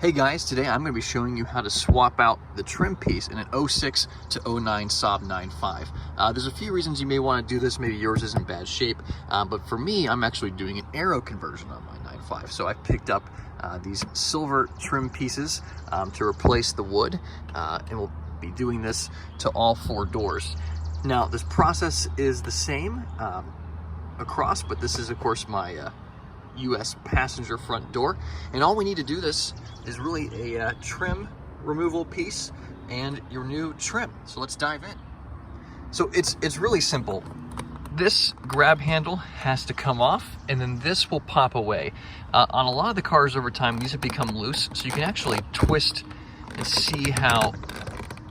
Hey guys, today I'm going to be showing you how to swap out the trim piece in an 06 to 09 Saab 9.5. There's a few reasons you may want to do this. Maybe yours is in bad shape, but for me, I'm actually doing an aero conversion on my 9.5. So I picked up these silver trim pieces to replace the wood, and we'll be doing this to all four doors. Now, this process is the same across, but this is, of course, my US passenger front door, and all we need to do this is really a trim removal piece and your new trim. So let's dive in. So it's really simple. This grab handle has to come off, and then this will pop away. On a lot of the cars over time, these have become loose, so you can actually twist and see how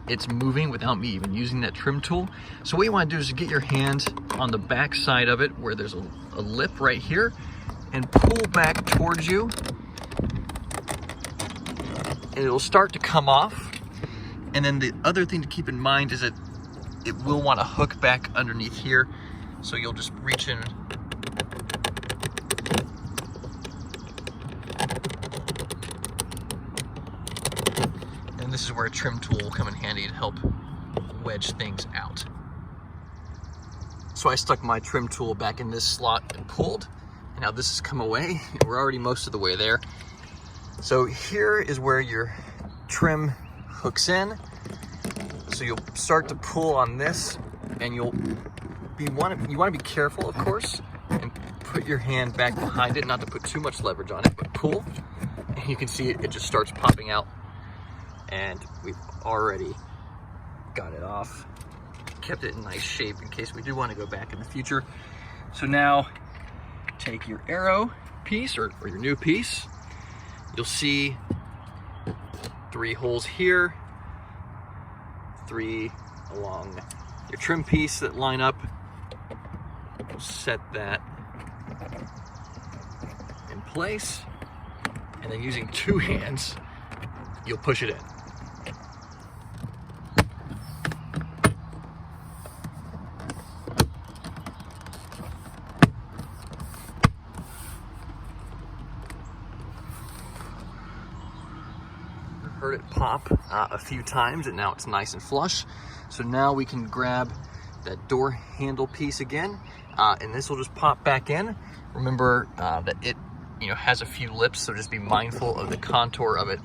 it's moving without me even using that trim tool. So what you want to do is get your hand on the back side of it where there's a lip right here, and pull back towards you, and it'll start to come off. And then the other thing to keep in mind is that it will want to hook back underneath here, so you'll just reach in and this is where a trim tool will come in handy to help wedge things out. So I stuck my trim tool back in this slot and pulled. Now this has come away. We're already most of the way there. So here is where your trim hooks in. So you'll start to pull on this, and you want to be careful, of course, and put your hand back behind it, not to put too much leverage on it, but pull. And you can see it just starts popping out, and we've already got it off. Kept it in nice shape in case we do want to go back in the future. So now take your aero piece or your new piece. You'll see 3 holes here, 3 along your trim piece that line up. You'll set that in place, and then using 2 hands, you'll push it in. Heard it pop a few times, and now it's nice and flush. So now we can grab that door handle piece again, and this will just pop back in. Remember that it has a few lips, so just be mindful of the contour of it,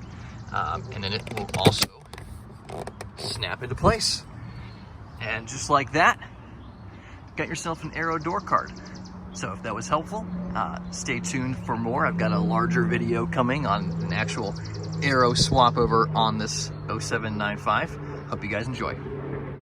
and then it will also snap into place. And just like that, got yourself an aero door card. So if that was helpful, stay tuned for more. I've got a larger video coming on an actual aero swap over on this 07 9.5. Hope you guys enjoy.